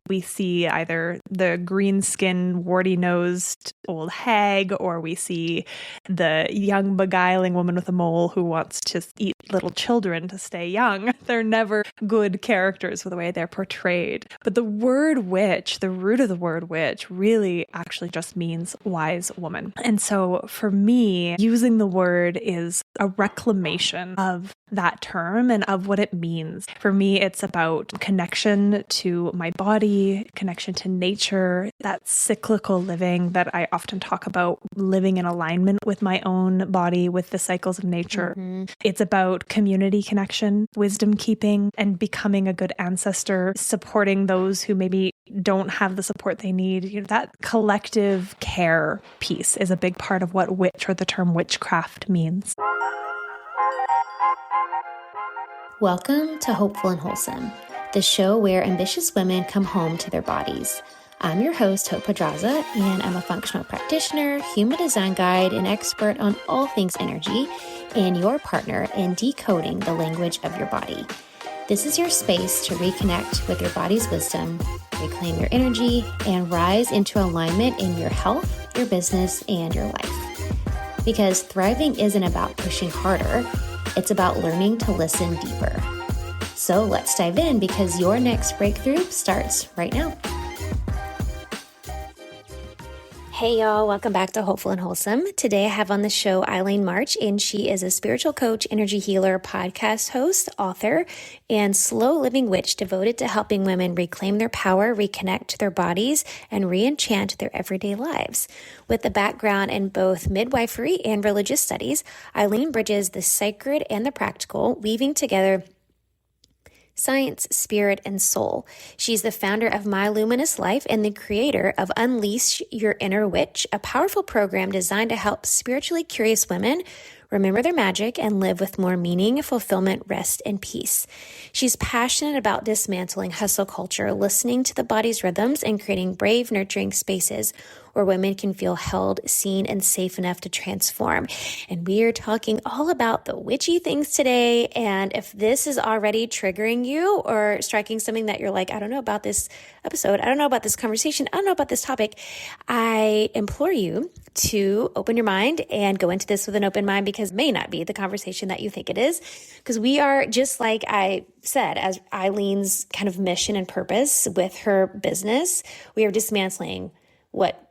we see either the green-skinned, warty-nosed old hag, or we see the young, beguiling woman with a mole who wants to eat little children to stay young. They're never good characters with the way they're portrayed. But the word witch, the root of the word witch, really actually just means wise woman. And so for me, using the word is a reclamation of that term and of what it means. For me, it's about connection to my body, connection to nature, that cyclical living that I often talk about, living in alignment with my own body, with the cycles of nature. Mm-hmm. It's about community connection, wisdom keeping, and becoming a good ancestor, supporting those who maybe don't have the support they need. That collective care piece is a big part of what witch or the term witchcraft means. Welcome to Hopeful and Wholesome, the show where ambitious women come home to their bodies. I'm your host, Hope Pedraza, and I'm a functional practitioner, human design guide, and expert on all things energy, and your partner in decoding the language of your body. This is your space to reconnect with your body's wisdom, reclaim your energy, and rise into alignment in your health, your business, and your life. Because thriving isn't about pushing harder, it's about learning to listen deeper. So let's dive in because your next breakthrough starts right now. Hey y'all, welcome back to Hopeful and Wholesome. Today I have on the show Eileen March, and she is a spiritual coach, energy healer, podcast host, author, and slow living witch devoted to helping women reclaim their power, reconnect to their bodies, and re-enchant their everyday lives. With a background in both midwifery and religious studies, Eileen bridges the sacred and the practical, weaving together science, spirit, and soul. She's the founder of My Luminous Life and the creator of Unleash Your Inner Witch, a powerful program designed to help spiritually curious women remember their magic and live with more meaning, fulfillment, rest, and peace. She's passionate about dismantling hustle culture, listening to the body's rhythms, and creating brave, nurturing spaces where women can feel held, seen, and safe enough to transform. And we are talking all about the witchy things today. And if this is already triggering you or striking something that you're like, I don't know about this episode, I don't know about this conversation, I don't know about this topic, I implore you to open your mind and go into this with an open mind, because it may not be the conversation that you think it is. Because we are, just like I said, as Eileen's kind of mission and purpose with her business, we are dismantling what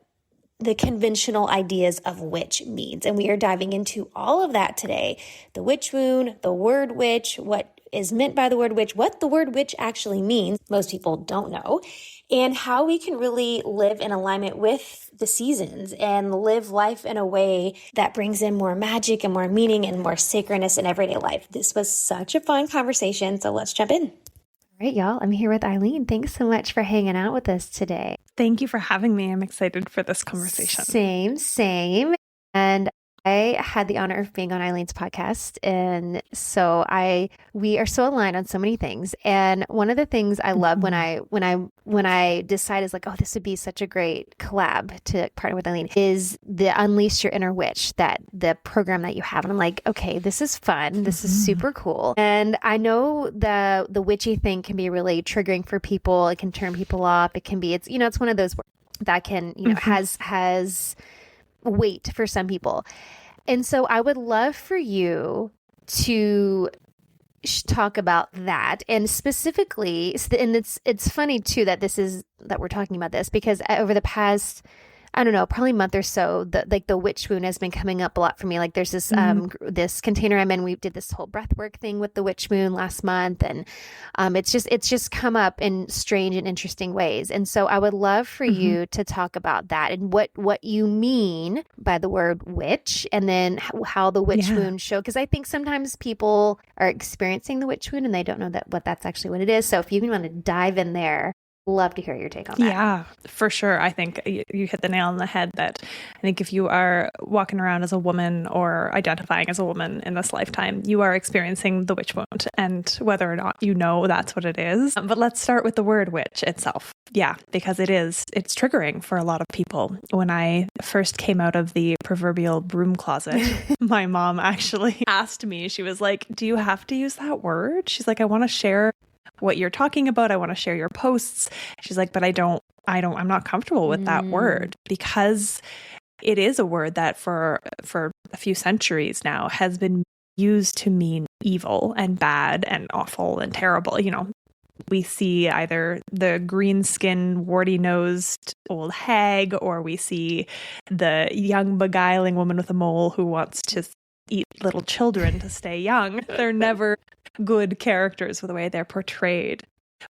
the conventional ideas of witch means. And we are diving into all of that today. The witch wound, the word witch, what is meant by the word witch, what the word witch actually means. Most people don't know. And how we can really live in alignment with the seasons and live life in a way that brings in more magic and more meaning and more sacredness in everyday life. This was such a fun conversation. So let's jump in. All right, y'all. I'm here with Eileen. Thanks so much for hanging out with us today. Thank you for having me. I'm excited for this conversation. Same. And I had the honor of being on Eileen's podcast. And so we are so aligned on so many things. And one of the things I love when I decide is like, oh, this would be such a great collab to partner with Eileen, is the Unleash Your Inner Witch, that the program that you have. And I'm like, okay, this is fun. This is super cool. And I know the witchy thing can be really triggering for people. It can turn people off. It can be, it's one of those that can, has weight for some people. And so I would love for you to talk about that. And specifically, and it's funny too that we're talking about this, because over the past, I don't know, probably a month or so, the witch wound has been coming up a lot for me. Like there's this this container I'm in. We did this whole breathwork thing with the witch wound last month, and it's just come up in strange and interesting ways. And so I would love for you to talk about that and what you mean by the word witch, and then how the witch wound show. Because I think sometimes people are experiencing the witch wound and they don't know what that's actually what it is. So if you want to dive in there. Love to hear your take on that. Yeah, for sure. I think you hit the nail on the head that I think if you are walking around as a woman or identifying as a woman in this lifetime, you are experiencing the witch wound, and whether or not you know that's what it is. But let's start with the word witch itself. Yeah, because it's triggering for a lot of people. When I first came out of the proverbial broom closet, my mom actually asked me, she was like, do you have to use that word? She's like, I want to share what you're talking about. I want to share your posts. She's like, but I'm not comfortable with that word, because it is a word that for a few centuries now has been used to mean evil and bad and awful and terrible. We see either the green-skinned, warty-nosed old hag, or we see the young, beguiling woman with a mole who wants to eat little children to stay young. They're never good characters with the way they're portrayed.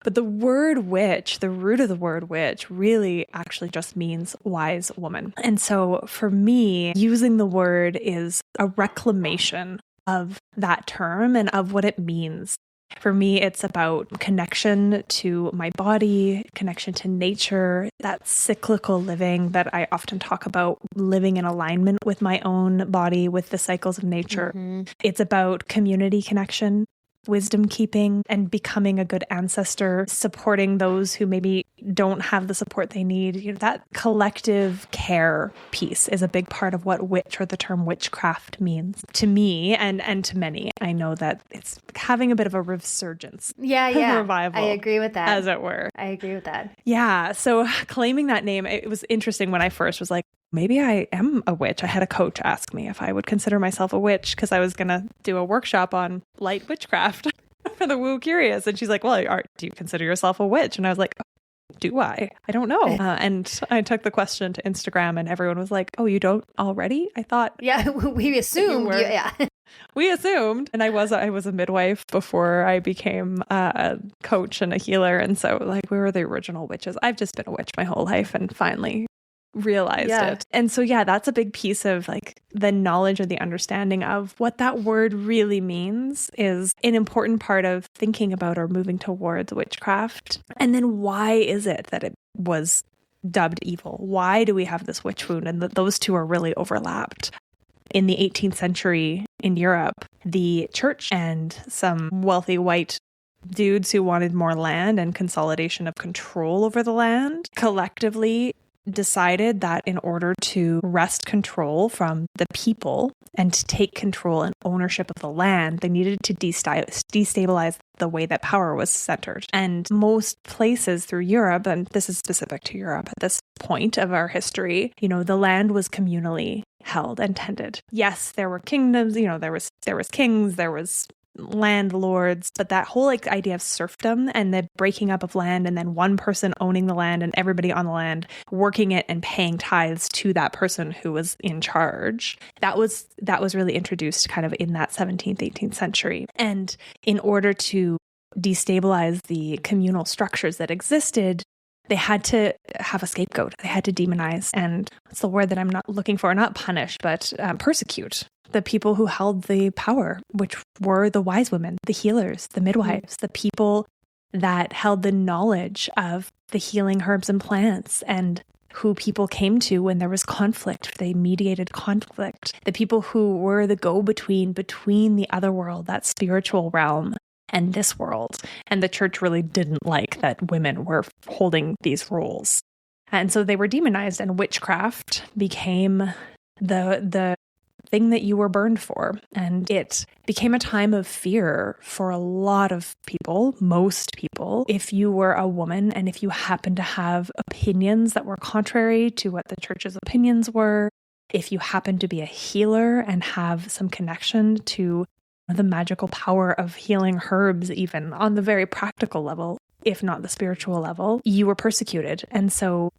But the word witch, the root of the word witch, really actually just means wise woman. And so for me, using the word is a reclamation of that term and of what it means. For me, it's about connection to my body, connection to nature, that cyclical living that I often talk about, living in alignment with my own body, with the cycles of nature. It's about community connection, wisdom keeping, and becoming a good ancestor, supporting those who maybe don't have the support they need. That collective care piece is a big part of what witch, or the term witchcraft, means to me and to many. I know that it's having a bit of a resurgence. Revival. I agree with that. As it were. I agree with that. Yeah. So claiming that name, it was interesting when I first was like, maybe I am a witch. I had a coach ask me if I would consider myself a witch, because I was going to do a workshop on light witchcraft for the woo curious. And she's like, well, do you consider yourself a witch? And I was like, do I? I don't know. And I took the question to Instagram, and everyone was like, oh, you don't already? I thought. Yeah, we assumed. We assumed. And I was a midwife before I became a coach and a healer. And so we were the original witches. I've just been a witch my whole life, and finally realized it. And so, that's a big piece of the knowledge or the understanding of what that word really means is an important part of thinking about or moving towards witchcraft. And then why is it that it was dubbed evil? Why do we have this witch wound? And those two are really overlapped. In the 18th century in Europe, the church and some wealthy white dudes who wanted more land and consolidation of control over the land collectively decided that in order to wrest control from the people and to take control and ownership of the land, they needed to destabilize the way that power was centered. And most places through Europe, and this is specific to Europe at this point of our history, the land was communally held and tended. Yes, there were kingdoms, there was kings, there was landlords, but that whole idea of serfdom and the breaking up of land, and then one person owning the land and everybody on the land working it and paying tithes to that person who was in charge, that was really introduced kind of in that 17th, 18th century. And in order to destabilize the communal structures that existed, they had to have a scapegoat. They had to demonize, and that's the word that I'm not looking for, not punish, but persecute the people who held the power, which were the wise women, the healers, the midwives, the people that held the knowledge of the healing herbs and plants, and who people came to when there was conflict. They mediated conflict. The people who were the go-between between the other world, that spiritual realm, and this world. And the church really didn't like that women were holding these roles. And so they were demonized, and witchcraft became the thing that you were burned for. And it became a time of fear for a lot of people, most people. If you were a woman and if you happened to have opinions that were contrary to what the church's opinions were, if you happened to be a healer and have some connection to the magical power of healing herbs, even on the very practical level, if not the spiritual level, you were persecuted. And so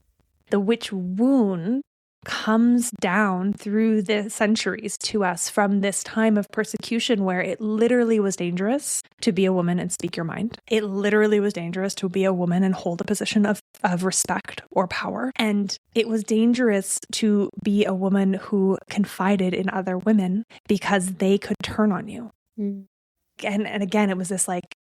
the witch wound comes down through the centuries to us from this time of persecution where it literally was dangerous to be a woman and speak your mind. It literally was dangerous to be a woman and hold a position of respect or power. And it was dangerous to be a woman who confided in other women because they could turn on you. And again, it was this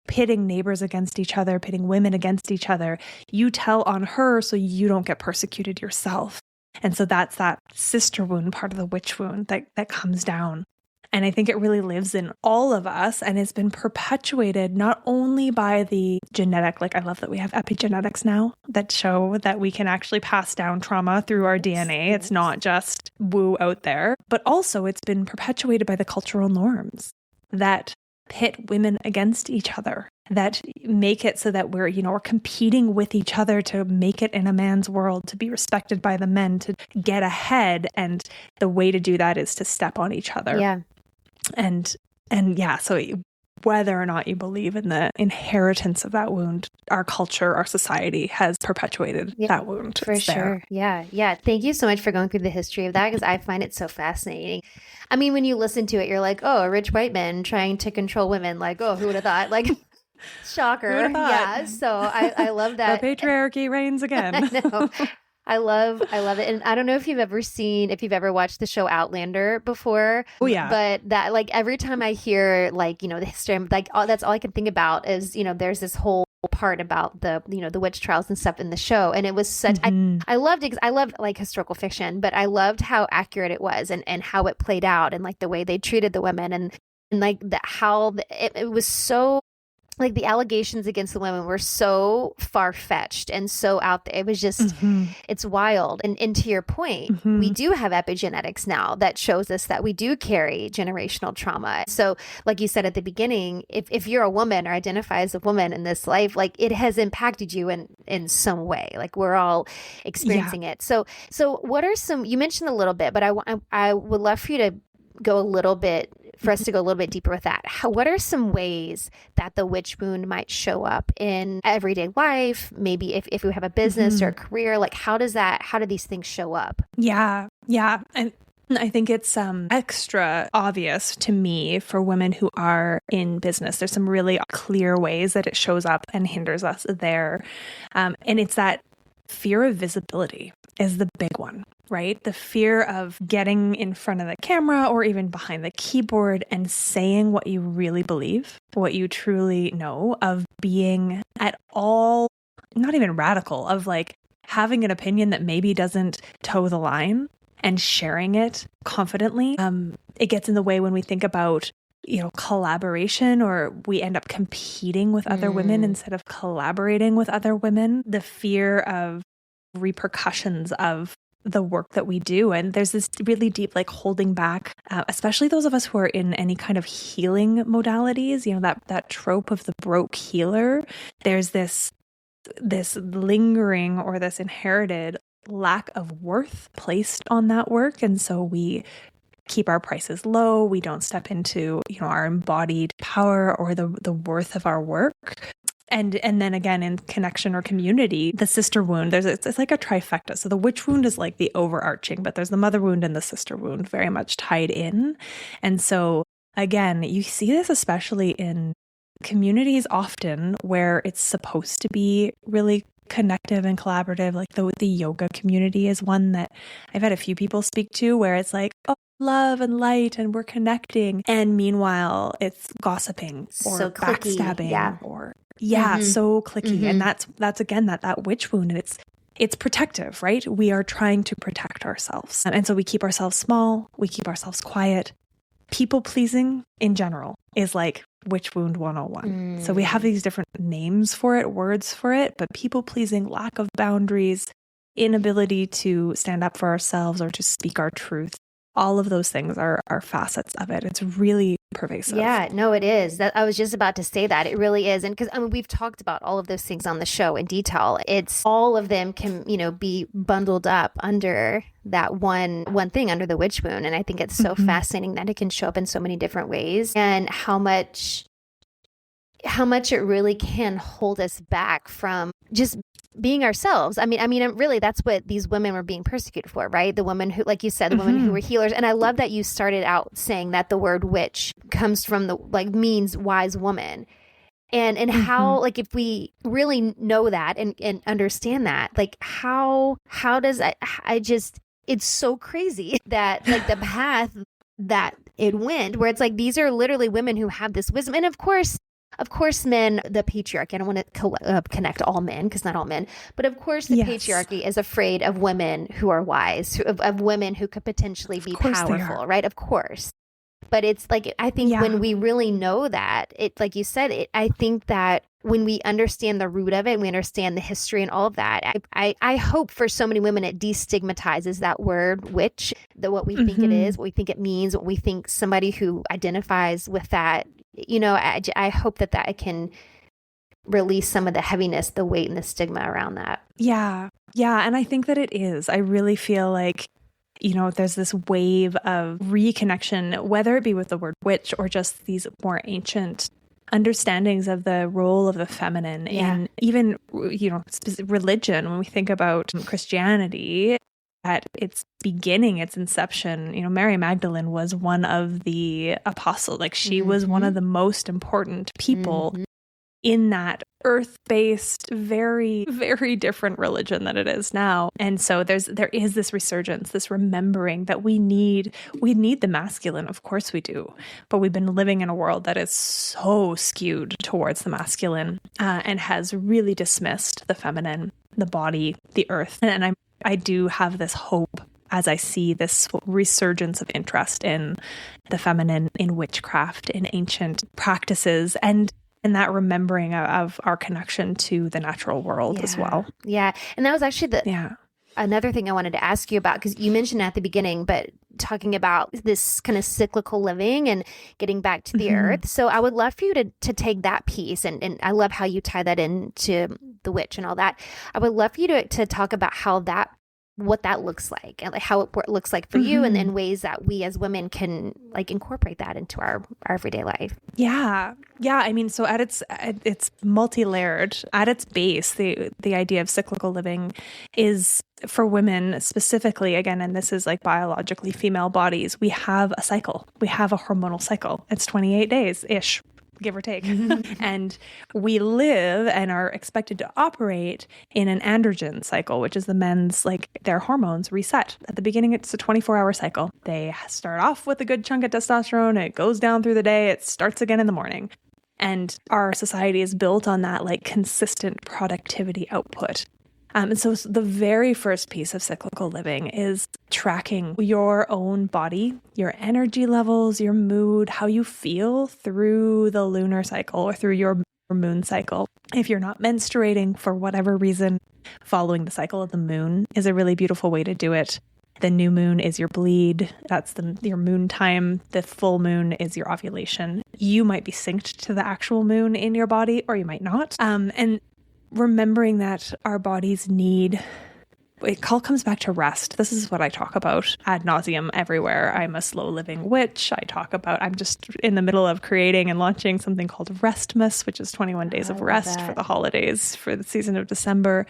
pitting neighbors against each other, pitting women against each other. You tell on her so you don't get persecuted yourself. And so that's that sister wound, part of the witch wound that comes down. And I think it really lives in all of us, and it's been perpetuated not only by the genetic, I love that we have epigenetics now that show that we can actually pass down trauma through our DNA. It's not just woo out there, but also it's been perpetuated by the cultural norms that pit women against each other, that make it so that we're, we're competing with each other to make it in a man's world, to be respected by the men, to get ahead. And the way to do that is to step on each other. Yeah. And yeah, so whether or not you believe in the inheritance of that wound, our culture, our society has perpetuated that wound. For sure. Yeah. Yeah. Thank you so much for going through the history of that, because I find it so fascinating. I mean, when you listen to it, you're like, oh, a rich white man trying to control women. Like, oh, who would have thought? Like, shocker. Yeah. So I love that. The patriarchy reigns again. I know. I love it. And I don't know if you've ever watched the show Outlander before. Oh yeah. But that, like, every time I hear, like, the history, like, that's all I can think about is, there's this whole part about the, the witch trials and stuff in the show. And it was such, I loved it, because I loved, like, historical fiction, but I loved how accurate it was, and how it played out, and, like, the way they treated the women, and like it was so, like, the allegations against the women were so far-fetched and so out there. It was just, it's wild. And to your point, we do have epigenetics now that shows us that we do carry generational trauma. So like you said at the beginning, if you're a woman or identify as a woman in this life, like, it has impacted you in some way. Like, we're all experiencing it. So what are some, you mentioned a little bit, but I would love for you to go a little bit, for us to go a little bit deeper with that. What are some ways that the witch wound might show up in everyday life? Maybe if we have a business or a career, like, how do these things show up? Yeah. And I think it's extra obvious to me for women who are in business. There's some really clear ways that it shows up and hinders us there. And it's that fear of visibility is the big one, right? The fear of getting in front of the camera or even behind the keyboard and saying what you really believe, what you truly know, of being at all, not even radical, of, like, having an opinion that maybe doesn't toe the line and sharing it confidently. It gets in the way when we think about, collaboration, or we end up competing with other women instead of collaborating with other women. The fear of repercussions of the work that we do. And there's this really deep, like, holding back, especially those of us who are in any kind of healing modalities, that trope of the broke healer. There's this lingering or this inherited lack of worth placed on that work. And so we keep our prices low. We don't step into, our embodied power or the worth of our work. And then again, in connection or community, the sister wound, it's like a trifecta. So the witch wound is like the overarching, but there's the mother wound and the sister wound very much tied in. And so again, you see this especially in communities often where it's supposed to be really connective and collaborative. Like the yoga community is one that I've had a few people speak to, where it's like, oh, love and light and we're connecting. And meanwhile, it's gossiping or so backstabbing or so cliquey. And that's again, that witch wound. And it's protective, right? We are trying to protect ourselves. And so we keep ourselves small. We keep ourselves quiet. People pleasing in general is like witch wound 101. So we have these different names for it, words for it, but people pleasing, lack of boundaries, inability to stand up for ourselves or to speak our truth. All of those things are facets of it. It's really pervasive. Yeah, no, it is. I was just about to say that. It really is. And because we've talked about all of those things on the show in detail. It's all of them can, be bundled up under that one thing, under the witch wound. And I think it's so fascinating that it can show up in so many different ways, and how much it really can hold us back from just being ourselves. I mean, really, that's what these women were being persecuted for, right? The women who, like you said, the women who were healers. And I love that you started out saying that the word witch comes from means wise woman. And how, like, if we really know that and understand that, like, how does it's so crazy that, like, the path that it went, where it's like, these are literally women who have this wisdom. And of course, men, the patriarchy, I don't want to connect all men, because not all men, but of course the patriarchy is afraid of women who are wise, of women who could potentially be powerful, right? Of course. But it's like, I think when we really know that, it, like you said, I think that when we understand the root of it, and we understand the history and all of that, I hope for so many women it destigmatizes that word witch, what we think it is, what we think it means, what we think somebody who identifies with that, I hope that it can release some of the heaviness, the weight, and the stigma around that. Yeah. Yeah. And I think that it is. I really feel like, there's this wave of reconnection, whether it be with the word witch or just these more ancient understandings of the role of the feminine in even, religion. When we think about Christianity, at its beginning, its inception, Mary Magdalene was one of the apostles. Like she was one of the most important people in that earth-based, very, very different religion that it is now. And so there is this resurgence, this remembering that we need the masculine. Of course we do. But we've been living in a world that is so skewed towards the masculine and has really dismissed the feminine, the body, the earth. And I do have this hope as I see this resurgence of interest in the feminine, in witchcraft, in ancient practices, and that remembering of our connection to the natural world as well. Yeah. And that was actually another thing I wanted to ask you about, because you mentioned at the beginning, but talking about this kind of cyclical living and getting back to the earth. So I would love for you to take that piece, and I love how you tie that into the witch and all that. I would love for you to talk about what that looks like, and like how it looks like for you, and then ways that we as women can like incorporate that into our everyday life. Yeah. I mean, so it's multi-layered. At its base, the idea of cyclical living is for women specifically, again, and this is like biologically female bodies, we have a cycle. We have a hormonal cycle. It's 28 days-ish. Give or take. And we live and are expected to operate in an androgen cycle, which is the men's, like their hormones reset. At the beginning, it's a 24-hour cycle. They start off with a good chunk of testosterone. It goes down through the day. It starts again in the morning. And our society is built on that like consistent productivity output. And so the very first piece of cyclical living is tracking your own body, your energy levels, your mood, how you feel through the lunar cycle or through your moon cycle. If you're not menstruating for whatever reason, following the cycle of the moon is a really beautiful way to do it. The new moon is your bleed. That's your moon time. The full moon is your ovulation. You might be synced to the actual moon in your body, or you might not. And remembering that our bodies it all comes back to rest. This is what I talk about ad nauseum everywhere. I'm a slow living witch. I'm just in the middle of creating and launching something called Restmas, which is 21 days of rest for the holidays, for the season of December.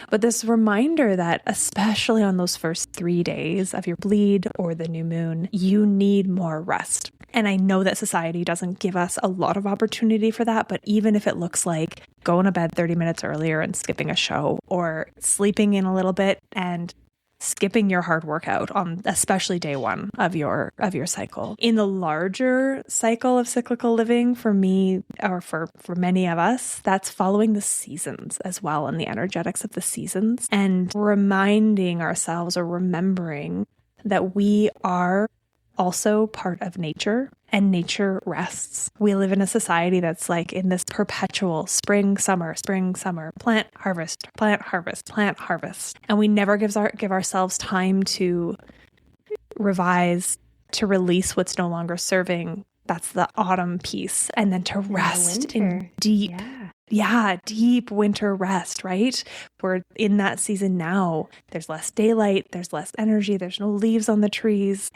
But this reminder that especially on those first 3 days of your bleed or the new moon, you need more rest. And I know that society doesn't give us a lot of opportunity for that, but even if it looks like going to bed 30 minutes earlier and skipping a show, or sleeping in a little bit and skipping your hard workout on especially day one of your cycle. In the larger cycle of cyclical living, for me, or for many of us, that's following the seasons as well, and the energetics of the seasons, and reminding ourselves or remembering that we are also part of nature, and nature rests. We live in a society that's like in this perpetual spring, summer, plant, harvest, plant, harvest, plant, harvest. And we never give ourselves time to revise, to release what's no longer serving. That's the autumn piece. And then to rest in deep, deep winter rest, right? We're in that season now. There's less daylight, there's less energy, there's no leaves on the trees.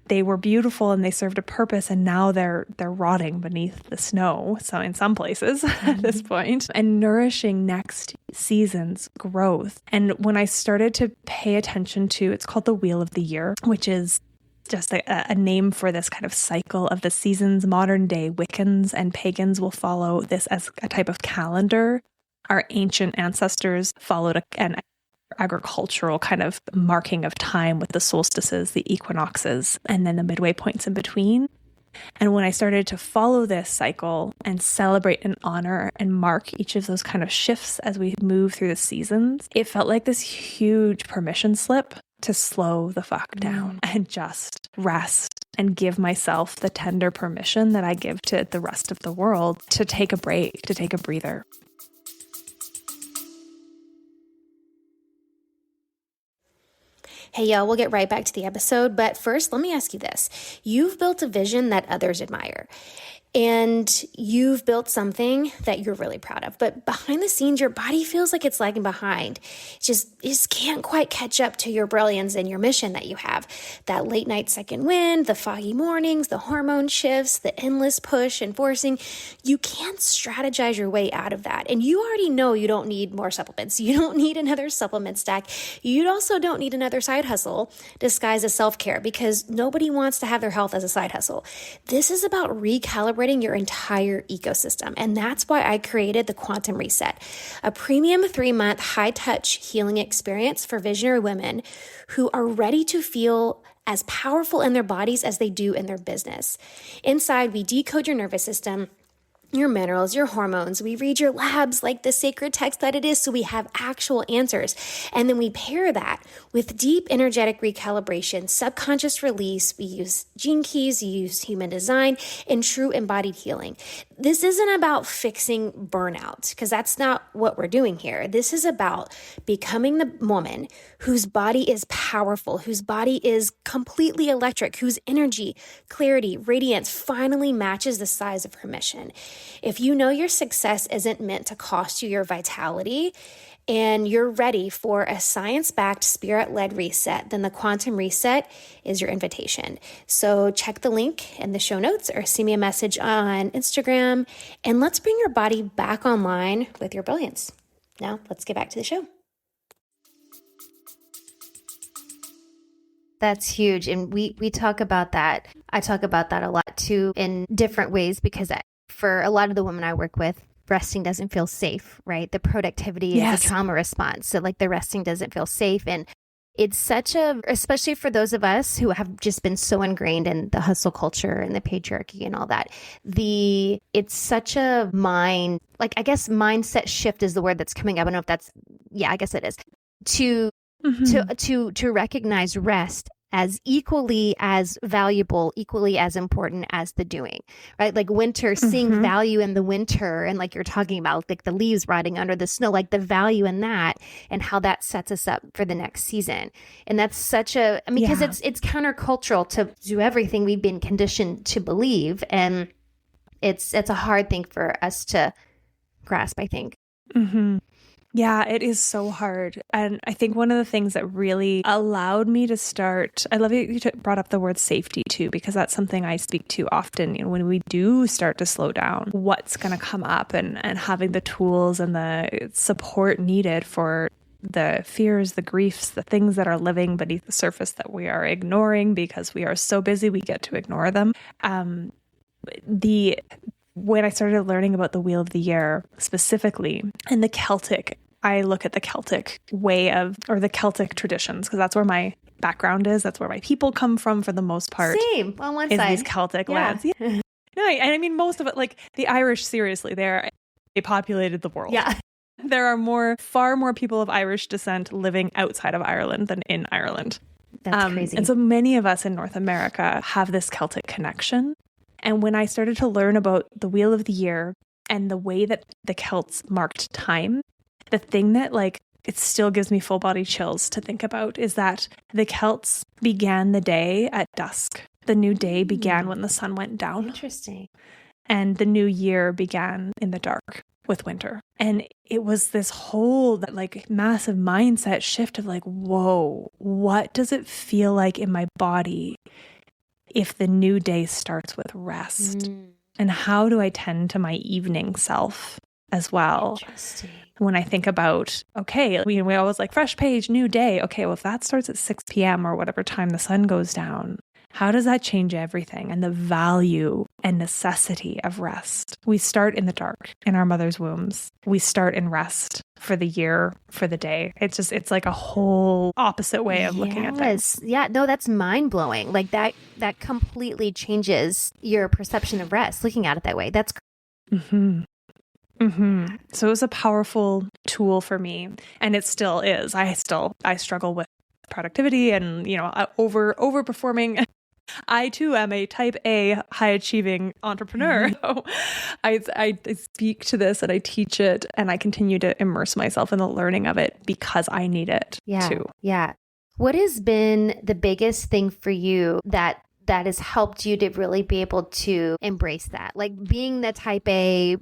They were beautiful and they served a purpose, and now they're rotting beneath the snow. So in some places at this point, and nourishing next season's growth. And when I started to pay attention to, it's called the Wheel of the Year, which is just a name for this kind of cycle of the seasons. Modern day Wiccans and pagans will follow this as a type of calendar. Our ancient ancestors followed an agricultural kind of marking of time with the solstices, the equinoxes, and then the midway points in between. And when I started to follow this cycle and celebrate and honor and mark each of those kind of shifts as we move through the seasons, it felt like this huge permission slip to slow the fuck down and just rest and give myself the tender permission that I give to the rest of the world to take a break, to take a breather. Hey, y'all, we'll get right back to the episode. But first, let me ask you this. You've built a vision that others admire. And you've built something that you're really proud of. But behind the scenes, your body feels like it's lagging behind. It just can't quite catch up to your brilliance and your mission that you have. That late night second wind, the foggy mornings, the hormone shifts, the endless push and forcing. You can't strategize your way out of that. And you already know you don't need more supplements. You don't need another supplement stack. You also don't need another side hustle disguised as self-care, because nobody wants to have their health as a side hustle. This is about recalibrating your entire ecosystem. And that's why I created the Quantum Reset, a premium 3-month high-touch healing experience for visionary women who are ready to feel as powerful in their bodies as they do in their business. Inside, we decode your nervous system, your minerals, your hormones. We read your labs like the sacred text that it is, so we have actual answers. And then we pair that with deep energetic recalibration, subconscious release. We use gene keys, we use human design, and true embodied healing. This isn't about fixing burnout, because that's not what we're doing here. This is about becoming the woman whose body is powerful, whose body is completely electric, whose energy, clarity, radiance finally matches the size of her mission. If you know your success isn't meant to cost you your vitality, and you're ready for a science-backed, spirit-led reset, then the Quantum Reset is your invitation. So check the link in the show notes or send me a message on Instagram, and let's bring your body back online with your brilliance. Now, let's get back to the show. That's huge. And we talk about that. I talk about that a lot too in different ways, because for a lot of the women I work with, resting doesn't feel safe, right? The productivity is a trauma response. So like the resting doesn't feel safe. And it's especially for those of us who have just been so ingrained in the hustle culture and the patriarchy and all that, it's such a mindset shift is the word that's coming up. I don't know if I guess it is, to recognize rest as equally as valuable, equally as important as the doing, right? Like winter, seeing value in the winter, and like you're talking about, like the leaves rotting under the snow, like the value in that and how that sets us up for the next season. And that's because it's countercultural to do everything we've been conditioned to believe. And it's a hard thing for us to grasp, I think. Mm-hmm. Yeah, it is so hard. And I think one of the things that really allowed me to start, I love you brought up the word safety too, because that's something I speak to often. You know, when we do start to slow down, what's going to come up, and having the tools and the support needed for the fears, the griefs, the things that are living beneath the surface that we are ignoring because we are so busy we get to ignore them. When I started learning about the Wheel of the Year specifically, and I look at the Celtic way or the Celtic traditions, because that's where my background is. That's where my people come from for the most part. Same, on one side. These Celtic lands. Yeah. And I mean, most of it, like the Irish, seriously, they populated the world. Yeah. There are far more people of Irish descent living outside of Ireland than in Ireland. That's crazy. And so many of us in North America have this Celtic connection. And when I started to learn about the Wheel of the Year and the way that the Celts marked time, the thing that it still gives me full body chills to think about is that the Celts began the day at dusk. The new day began when the sun went down. Interesting. And the new year began in the dark with winter. And it was this whole massive mindset shift of whoa, what does it feel like in my body if the new day starts with rest? And how do I tend to my evening self as well? Interesting. When I think about, okay, we always fresh page, new day. Okay, well, if that starts at 6 p.m. or whatever time the sun goes down, how does that change everything and the value and necessity of rest? We start in the dark in our mother's wombs. We start in rest for the year, for the day. It's like a whole opposite way of looking at things. Yeah, no, that's mind blowing. That completely changes your perception of rest, looking at it that way. That's So it was a powerful tool for me, and it still is. I struggle with productivity and overperforming I too am a type A high achieving entrepreneur. So I speak to this and I teach it and I continue to immerse myself in the learning of it because I need it too. Yeah. What has been the biggest thing for you that has helped you to really be able to embrace that? Like being the type A,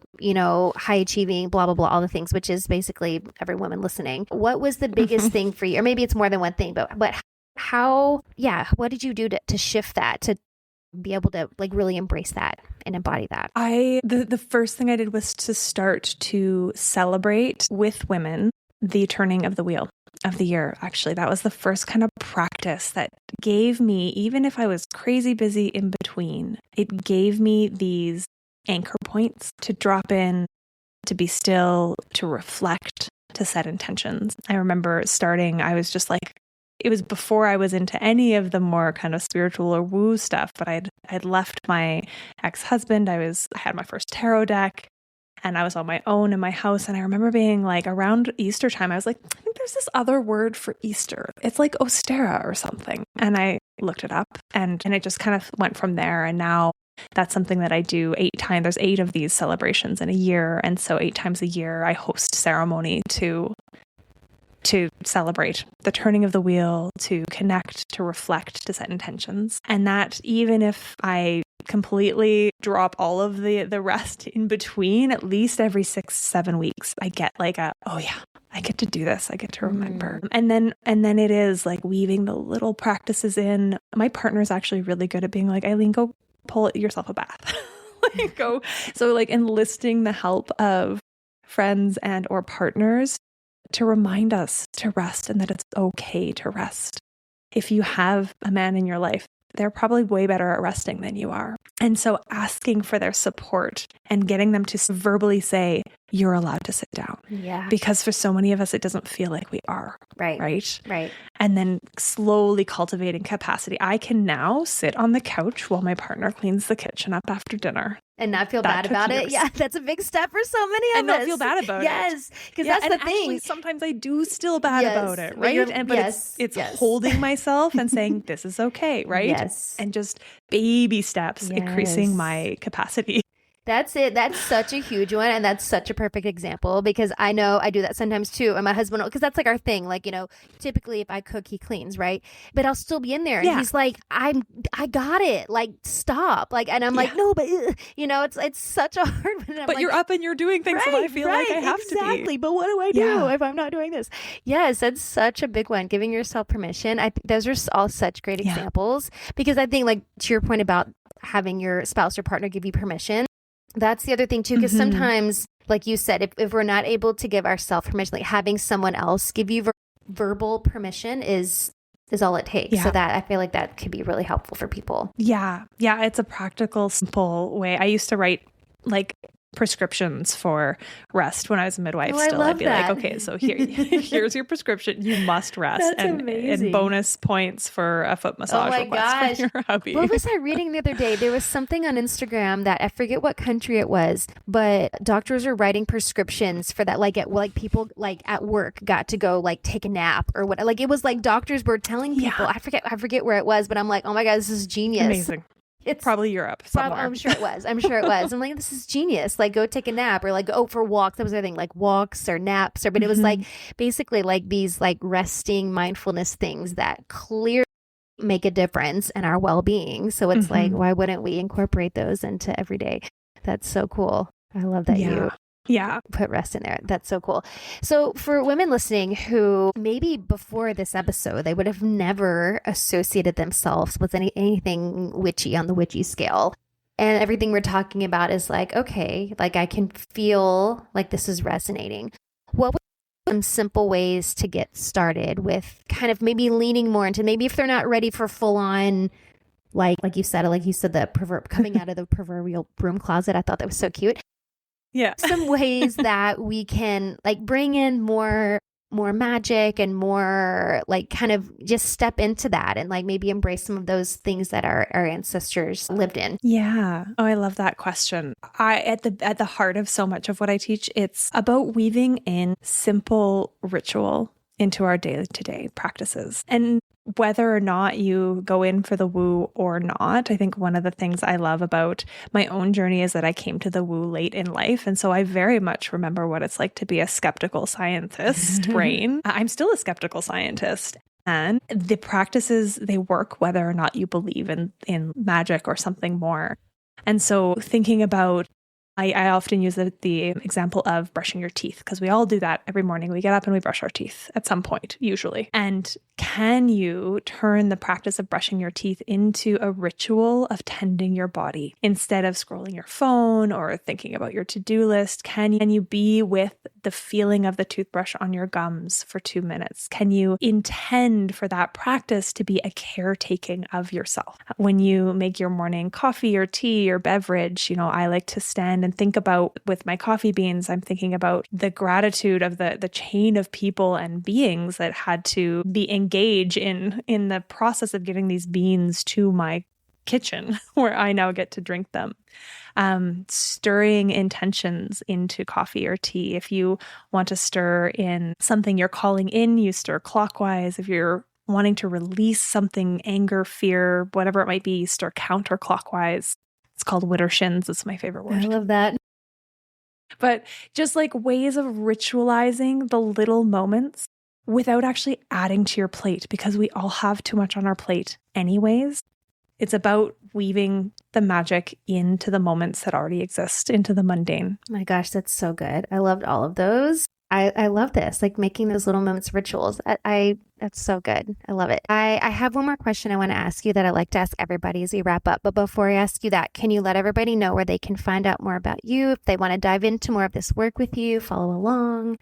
high achieving, blah, blah, blah, all the things, which is basically every woman listening. What was the biggest thing for you? Or maybe it's more than one thing, but what did you do to shift that, to be able to like really embrace that and embody that? The first thing I did was to start to celebrate with women the turning of the wheel of the year. Actually, that was the first kind of practice that gave me, even if I was crazy busy in between, it gave me these anchor points to drop in, to be still, to reflect, to set intentions. I remember I was just like, it was before I was into any of the more kind of spiritual or woo stuff, but I'd left my ex-husband. I had my first tarot deck and I was on my own in my house. And I remember being like, around Easter time, I was like, I think there's this other word for Easter. It's like Ostera or something. And I looked it up and it just kind of went from there. And now that's something that I do 8 times. There's 8 of these celebrations in a year. And so 8 times a year, I host ceremony to celebrate the turning of the wheel, to connect, to reflect, to set intentions. And that even if I completely drop all of the rest in between, at least every 6-7 weeks, I get like I get to do this. I get to remember. And then it is like weaving the little practices in. My partner's actually really good at being like, Eileen, go pull yourself a bath. So enlisting the help of friends and or partners to remind us to rest and that it's okay to rest. If you have a man in your life, they're probably way better at resting than you are. And so asking for their support and getting them to verbally say, you're allowed to sit down. Yeah. Because for so many of us, it doesn't feel like we are. Right. Right. And then slowly cultivating capacity. I can now sit on the couch while my partner cleans the kitchen up after dinner. And not feel bad about it. Yeah, that's a big step for so many of us. And not feel bad about it. Yes, because that's the thing. Actually, sometimes I do still bad about it, right? But it's holding myself and saying, this is okay, right? Yes. And just baby steps, increasing my capacity. That's it. That's such a huge one. And that's such a perfect example because I know I do that sometimes too. And my husband, because that's like our thing. Like, typically if I cook, he cleans, right? But I'll still be in there. And he's like, I got it. Like, stop. Like, and I'm like, no, but it's such a hard one. But you're up and you're doing things that I feel like I have to be. Exactly. But what do I do if I'm not doing this? Yes, that's such a big one. Giving yourself permission. I think those are all such great examples because I think like to your point about having your spouse or partner give you permission, that's the other thing too, because sometimes, like you said, if we're not able to give ourselves permission, like having someone else give you verbal permission is all it takes. So that I feel like that could be really helpful for people. Yeah. It's a practical, simple way. I used to write like prescriptions for rest when I was a midwife. I'd be like, okay, so here's your prescription. You must rest. That's amazing. And bonus points for a foot massage request from your hubby. What was I reading the other day? There was something on Instagram that I forget what country it was, but doctors are writing prescriptions for that. Like people like at work got to go like take a nap or what. Like it was like doctors were telling people. I forget where it was, but I'm like, oh my God, this is genius. Amazing. It's probably Europe somewhere. I'm sure it was. I'm like, this is genius. Like, go take a nap or like go for walks. That was the other thing, like walks or naps. But it was like basically like these like resting mindfulness things that clearly make a difference in our well-being. So it's like, why wouldn't we incorporate those into every day? That's so cool. I love that you put rest in there. That's so cool. So for women listening who maybe before this episode, they would have never associated themselves with anything witchy on the witchy scale. And everything we're talking about is like, okay, like I can feel like this is resonating. What would be some simple ways to get started with kind of maybe leaning more into maybe if they're not ready for full on, like you said, the proverb coming out of the proverbial broom closet. I thought that was so cute. Yeah. Some ways that we can like bring in more magic and more like kind of just step into that and like maybe embrace some of those things that our ancestors lived in. Yeah. Oh, I love that question. At the heart of so much of what I teach, it's about weaving in simple ritual into our day-to-day practices. And whether or not you go in for the woo or not, I think one of the things I love about my own journey is that I came to the woo late in life. And so I very much remember what it's like to be a skeptical scientist brain. I'm still a skeptical scientist. And the practices, they work whether or not you believe in magic or something more. And so thinking about, I often use the example of brushing your teeth, because we all do that every morning. We get up and we brush our teeth at some point, usually. And can you turn the practice of brushing your teeth into a ritual of tending your body instead of scrolling your phone or thinking about your to-do list? Can you be with the feeling of the toothbrush on your gums for 2 minutes? Can you intend for that practice to be a caretaking of yourself? When you make your morning coffee or tea or beverage, I like to stand and think about, with my coffee beans, I'm thinking about the gratitude of the chain of people and beings that had to be engage in the process of getting these beans to my kitchen where I now get to drink them. Stirring intentions into coffee or tea. If you want to stir in something you're calling in, you stir clockwise. If you're wanting to release something, anger, fear, whatever it might be, you stir counterclockwise. It's called widdershins. It's my favorite word. I love that. But just like ways of ritualizing the little moments without actually adding to your plate, because we all have too much on our plate anyways. It's about weaving the magic into the moments that already exist, into the mundane. My gosh, that's so good. I loved all of those. I love this, like making those little moments rituals. That's so good. I love it. I have one more question I want to ask you that I like to ask everybody as we wrap up. But before I ask you that, can you let everybody know where they can find out more about you, if they want to dive into more of this work with you, follow along?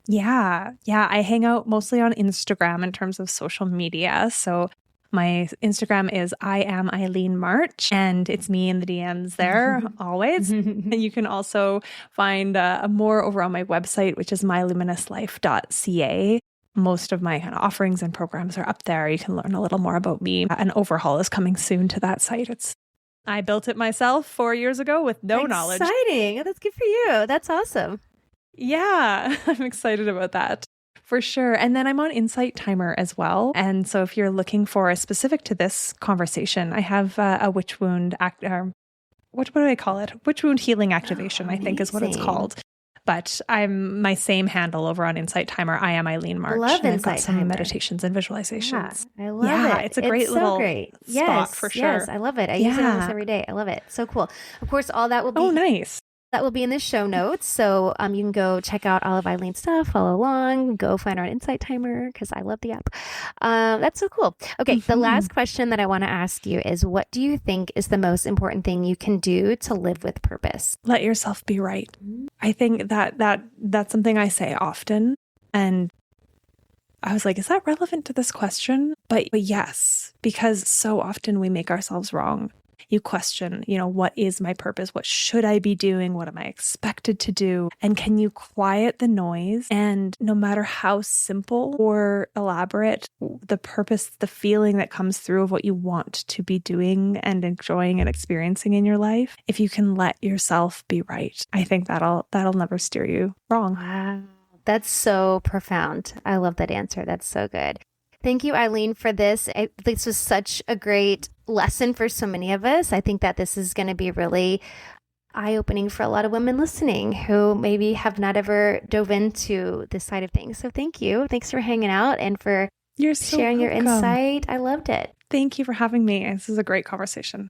Yeah. I hang out mostly on Instagram in terms of social media. So my Instagram is I am Eileen March, and it's me in the DMs there always. And you can also find more over on my website, which is myluminouslife.ca. Most of my kind of offerings and programs are up there. You can learn a little more about me. An overhaul is coming soon to that site. I built it myself 4 years ago with no knowledge. Exciting. That's good for you. That's awesome. Yeah, I'm excited about that. For sure. And then I'm on Insight Timer as well. And so if you're looking for a specific to this conversation, I have a witch wound what do I call it? Witch wound healing activation, I think is what it's called. But I'm my same handle over on Insight Timer. I am Eileen March. Love and Insight I've got some Timer. meditations and visualizations. Yeah, I love it. It's a great little great. spot for sure. Yes, I love it. I use it almost every day. I love it. So cool. Of course, all that will be nice. That will be in the show notes. So you can go check out all of Eileen's stuff, follow along, go find her on Insight Timer, because I love the app. That's so cool. Okay, the last question that I want to ask you is, what do you think is the most important thing you can do to live with purpose? Let yourself be right. I think that's something I say often. And I was like, is that relevant to this question? But yes, because so often we make ourselves wrong. You question, what is my purpose? What should I be doing? What am I expected to do? And can you quiet the noise? And no matter how simple or elaborate the purpose, the feeling that comes through of what you want to be doing and enjoying and experiencing in your life, if you can let yourself be right, I think that'll never steer you wrong. Wow. That's so profound. I love that answer. That's so good. Thank you, Eileen, for this. This was such a great lesson for so many of us. I think that this is going to be really eye-opening for a lot of women listening who maybe have not ever dove into this side of things. So thank you. Thanks for hanging out and for sharing your insight. I loved it. Thank you for having me. This is a great conversation.